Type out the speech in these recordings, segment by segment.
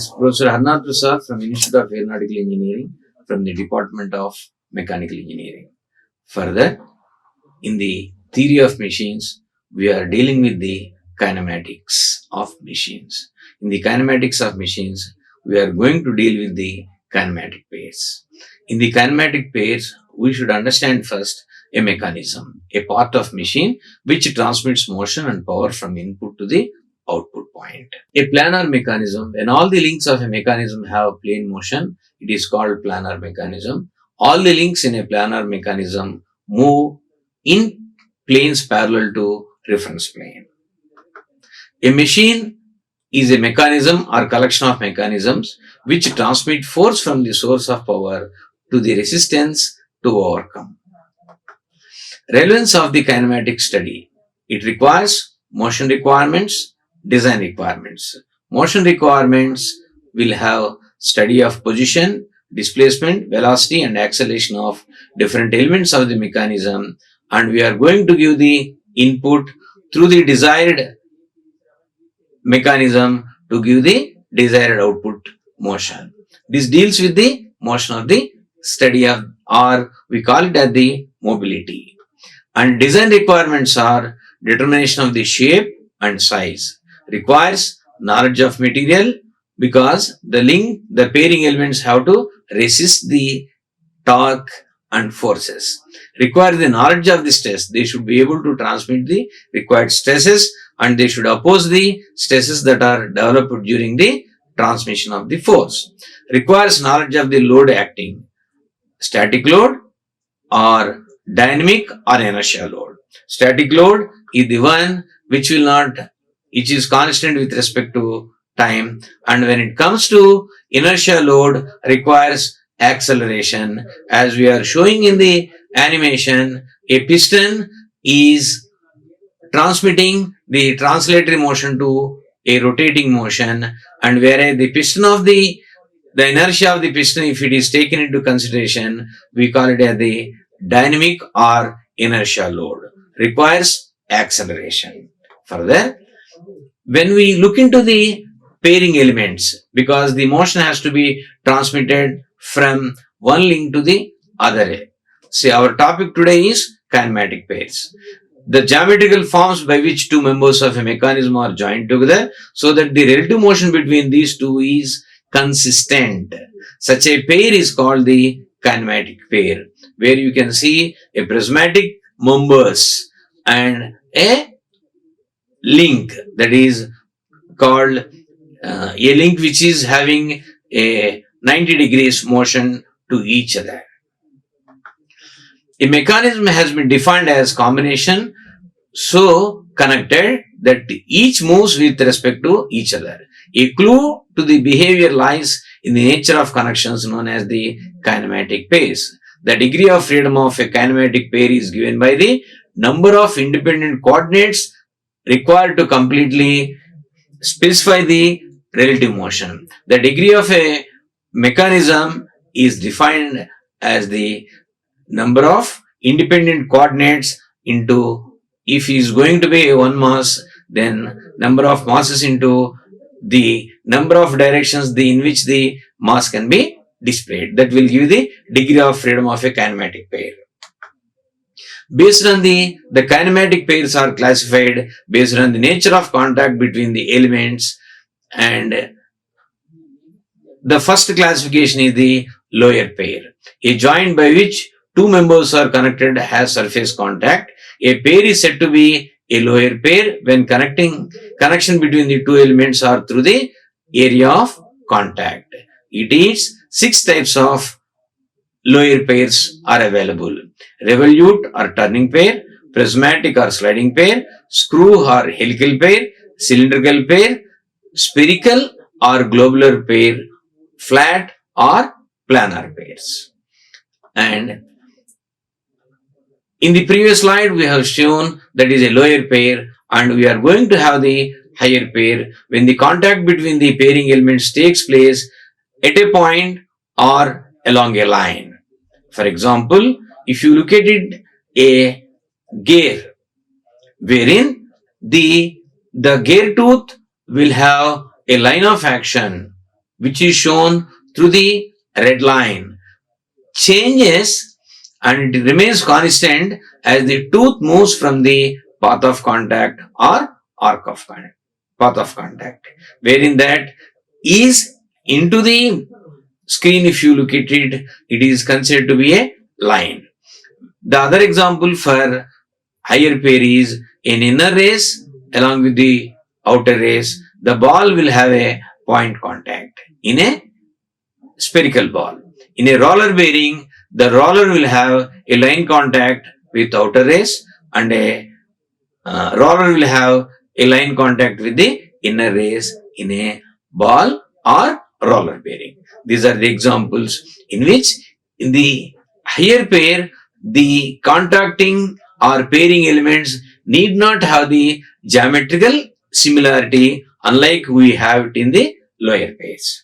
is Professor Helical Prasad from Institute of Aeronautical Engineering from the Department of Mechanical Engineering. Further, in the theory of machines, we are dealing with the kinematics of machines. In the kinematics of machines, we are going to deal with the kinematic pairs. In the kinematic pairs, we should understand first a mechanism, a part of machine which transmits motion and power from input to the output point. A planar mechanism, when all the links of a mechanism have plane motion, it is called planar mechanism. All the links in a planar mechanism move in planes parallel to reference plane. A machine is a mechanism or collection of mechanisms which transmit force from the source of power to the resistance to overcome. Relevance of the kinematic study. It requires motion requirements, design requirements. Motion requirements will have study of position, displacement, velocity and acceleration of different elements of the mechanism, and we are going to give the input through the desired mechanism to give the desired output motion. This deals with the motion of the study of, or we call it as the mobility. And design requirements are determination of the shape and size. Requires knowledge of material because the pairing elements have to resist the torque and forces. Require the knowledge of the stress. They should be able to transmit the required stresses and they should oppose the stresses that are developed during the transmission of the force. Requires knowledge of the load acting. Static load or dynamic or inertial load. Static load is the one which is constant with respect to time, and when it comes to inertial load requires acceleration. As we are showing in the animation, a piston is transmitting the translatory motion to a rotating motion, and whereas the piston of the inertia of the piston, if it is taken into consideration, we call it as the dynamic or inertial load. Requires acceleration. Further, when we look into the pairing elements, because the motion has to be transmitted from one link to the other. See, our topic today is kinematic pairs. The geometrical forms by which two members of a mechanism are joined together so that the relative motion between these two is consistent. Such a pair is called the kinematic pair, where you can see a prismatic members and a link, that is called a link which is having a 90 degrees motion to each other. A mechanism has been defined as combination so connected that each moves with respect to each other. A clue to the behavior lies in the nature of connections known as the kinematic pairs. The degree of freedom of a kinematic pair is given by the number of independent coordinates required to completely specify the relative motion. The degree of a mechanism is defined as the number of independent coordinates into, if is going to be one mass, then number of masses into the number of directions in which the mass can be displayed. That will give the degree of freedom of a kinematic pair. Based on the kinematic pairs are classified based on the nature of contact between the elements, and the first classification is the lower pair. A joint by which two members are connected has surface contact. A pair is said to be a lower pair when connection between the two elements are through the area of contact. It is 6 types of lower pairs are available. Revolute or turning pair, prismatic or sliding pair, screw or helical pair, cylindrical pair, spherical or globular pair, flat or planar pairs. And in the previous slide, we have shown that is a lower pair, and we are going to have the higher pair when the contact between the pairing elements takes place at a point or along a line. For example, if you look at it, a gear, wherein the gear tooth will have a line of action which is shown through the red line, changes and it remains constant as the tooth moves from the path of contact or arc of contact, path of contact, wherein that is into the screen. If you look at it, it is considered to be a line. The other example for higher pair is an inner race along with the outer race. The ball will have a point contact in a spherical ball. In a roller bearing, the roller will have a line contact with outer race, and a roller will have a line contact with the inner race in a ball or roller bearing. These are the examples in which in the higher pair, the contacting or pairing elements need not have the geometrical similarity, unlike we have it in the lower pairs.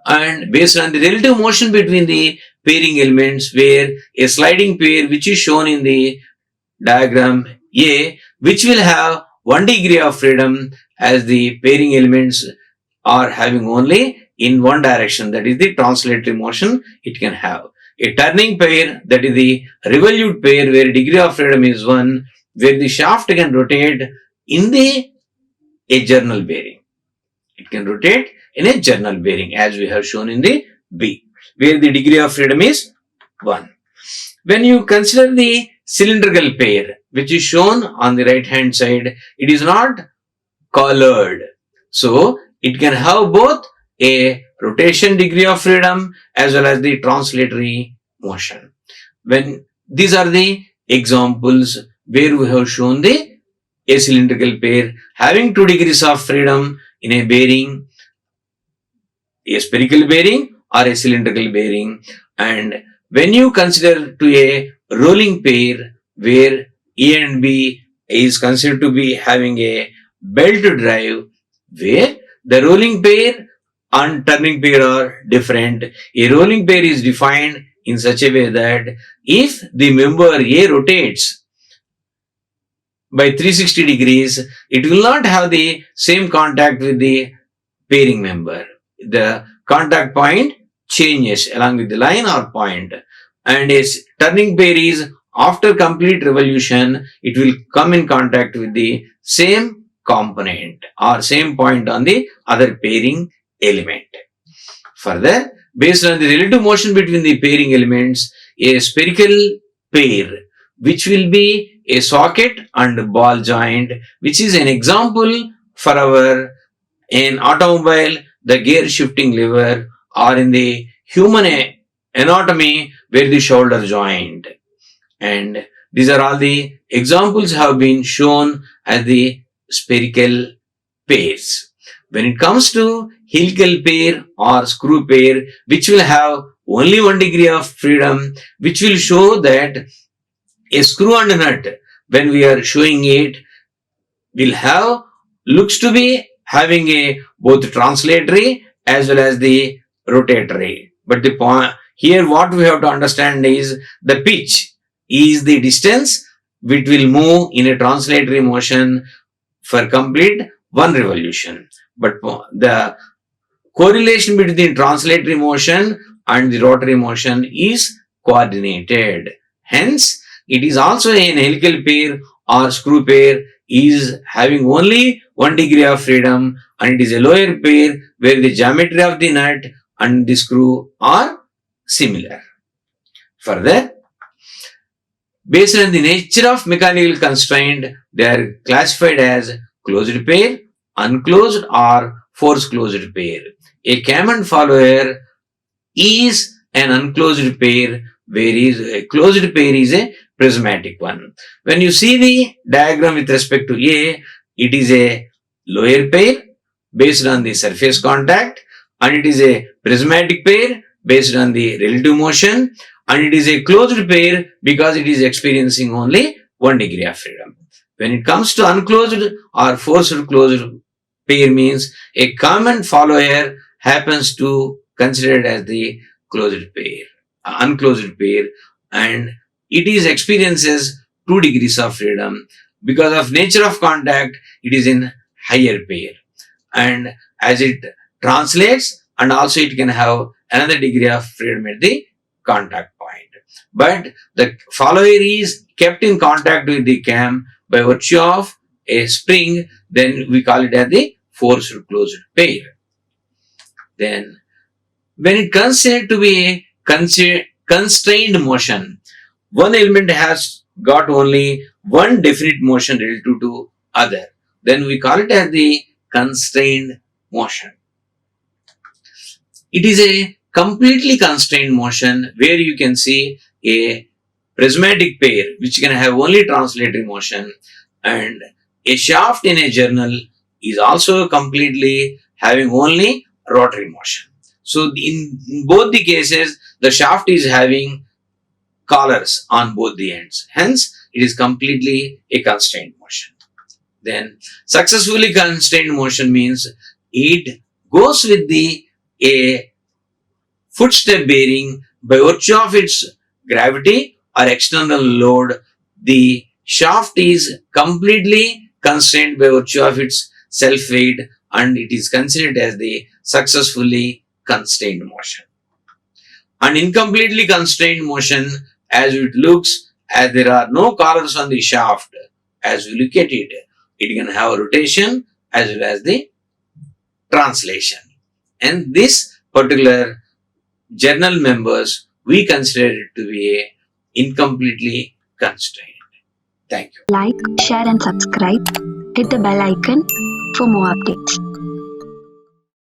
And based on the relative motion between the pairing elements, where a sliding pair, which is shown in the diagram A, which will have 1 degree of freedom as the pairing elements are having only in one direction, that is the translatory motion it can have. A turning pair, that is the revolute pair, where degree of freedom is 1, where the shaft can rotate in the a journal bearing. It can rotate in a journal bearing as we have shown in the B, where the degree of freedom is 1. When you consider the cylindrical pair, which is shown on the right hand side, it is not colored. So it can have both a rotation degree of freedom as well as the translatory motion. When these are the examples where we have shown the acylindrical pair having 2 degrees of freedom in a bearing, a spherical bearing or a cylindrical bearing. And when you consider to a rolling pair where A and B is considered to be having a belt drive, where the rolling pair and turning pair are different. A rolling pair is defined in such a way that if the member A rotates by 360 degrees, it will not have the same contact with the pairing member. The contact point changes along with the line or point. And a turning pair is after complete revolution, it will come in contact with the same component or same point on the other pairing element. Further, based on the relative motion between the pairing elements, a spherical pair, which will be a socket and ball joint, which is an example for our in automobile, the gear shifting lever, or in the human anatomy where the shoulder joint. And these are all the examples have been shown as the spherical pairs. When it comes to helical pair or screw pair, which will have only 1 degree of freedom, which will show that a screw and nut, when we are showing it, will have, looks to be having a both translatory as well as the rotatory. But the point here, what we have to understand is the pitch is the distance which will move in a translatory motion for complete 1 revolution. But the correlation between translatory motion and the rotary motion is coordinated. Hence, it is also an helical pair or screw pair is having only 1 degree of freedom, and it is a lower pair where the geometry of the nut and the screw are similar. Further, based on the nature of mechanical constraint, they are classified as closed pair, unclosed or force closed pair. A common follower is an unclosed pair, whereas a closed pair is a prismatic one. When you see the diagram with respect to A, it is a lower pair based on the surface contact, and it is a prismatic pair based on the relative motion, and it is a closed pair because it is experiencing only 1 degree of freedom. When it comes to unclosed or forced closed pair, means a common follower happens to considered as the closed pair, unclosed pair, and it is experiences 2 degrees of freedom. Because of nature of contact, it is in higher pair. And as it translates, and also it can have another degree of freedom at the contact point. But the follower is kept in contact with the cam by virtue of a spring, then we call it as the forced closed pair. Then when it considered to be a constrained motion, one element has got only one definite motion relative to other, then we call it as the constrained motion. It is a completely constrained motion where you can see a prismatic pair which can have only translatory motion, and a shaft in a journal is also completely having only rotary motion. So in both the cases, the shaft is having collars on both the ends. Hence, it is completely a constrained motion. Then successfully constrained motion means it goes with the a footstep bearing by virtue of its gravity or external load. The shaft is completely constrained by virtue of its self weight, and it is considered as the successfully constrained motion. An incompletely constrained motion, as it looks, as there are no collars on the shaft, as we look at it, it can have rotation as well as the translation. And this particular journal members, we consider it to be a incompletely constrained. Thank you. Like, share and subscribe. Hit the bell icon for more updates.